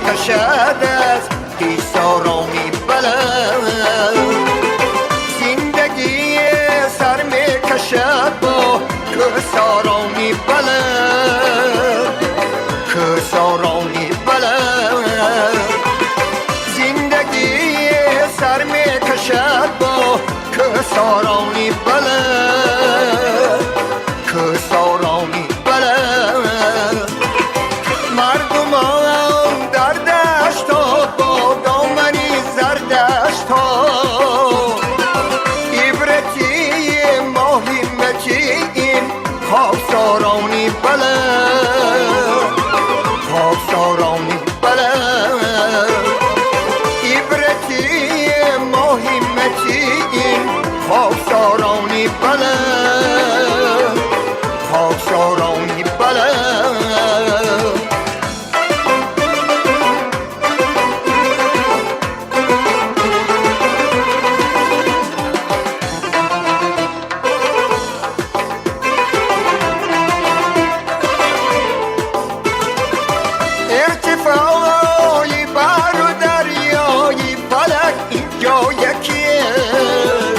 کشد از ایسارانی بلند زندگی سر می کشد با کسارانی بلند کسارانی بلند زندگی سر می کشد با کسارانی بلند کسارانی بلند مردمان در دشت ها با دامنی زردشت ها عبرتی ما همتی این خاکسارانی بلند خاکسارانی بلند عبرتی ما همتی این خاکسارانی بلند خاکسارانی بلند ارتفاعی بر دریای فلک اینجا یکیست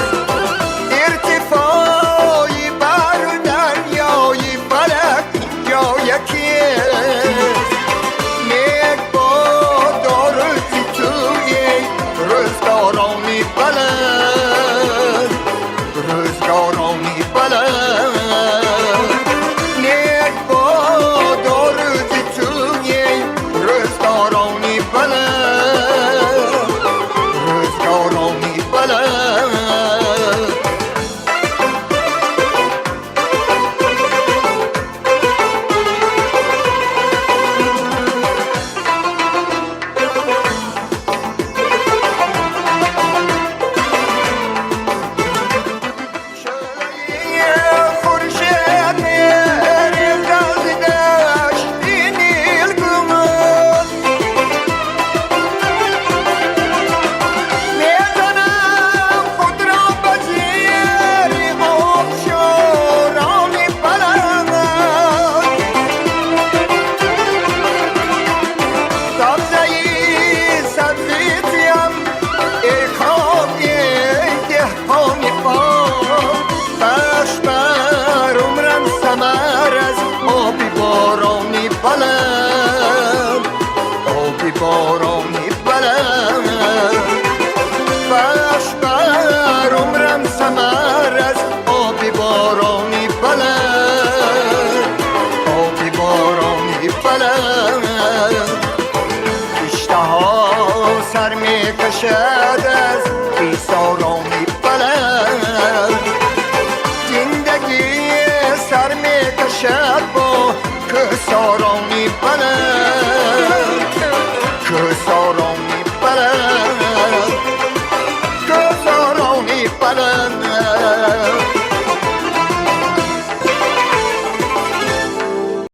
ارتفاعی بر دریای فلک اینجا یکیست نیک باد آرزوی توی روزگارانی بلند روزگارانی بلند نیک باد آرزوی توی روزگارانی بلند روزگارانی بلند بلند آبی بارانی بلند بخش بر عمرم ثمر از آبی بارانی بلند آبی بارانی بلند اشتها سر می کشد از